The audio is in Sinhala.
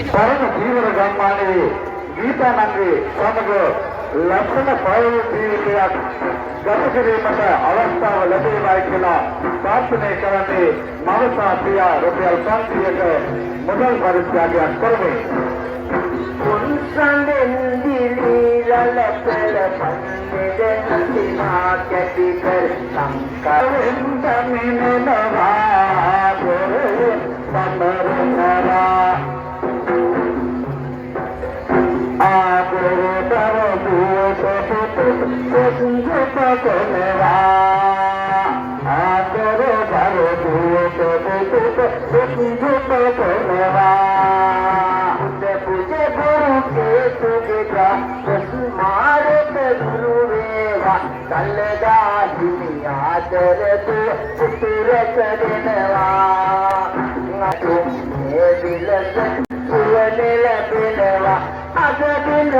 පරණ ජීවන ගම්මානයේ ගීතානන්ගේ සමග ලක්ෂණ පළමු ජීවිතයක් ගත කිරීමට අවස්ථාව ලැබේවායි කියලා ප්‍රාර්ථනා කරන්නේ මවසා පියා රුපියල් 500ක මුදල් පරිත්‍යාගයක් කරමි. උන්සන්දෙන් දිලිරල පෙළ පන්නේ නතිමා කැටි කර සංකරෙන් තමිනනවා සමරනලා ආගෝ දරෝ සුන්දරකනවා ආගෝ දරෝ සුන්දරකනවා पूजे गुरु के तुझे मारत गुरु रेवा कलदा आदर तू पुत्र करनवा तुम बिलस सुवनिल बिलवा अगदिन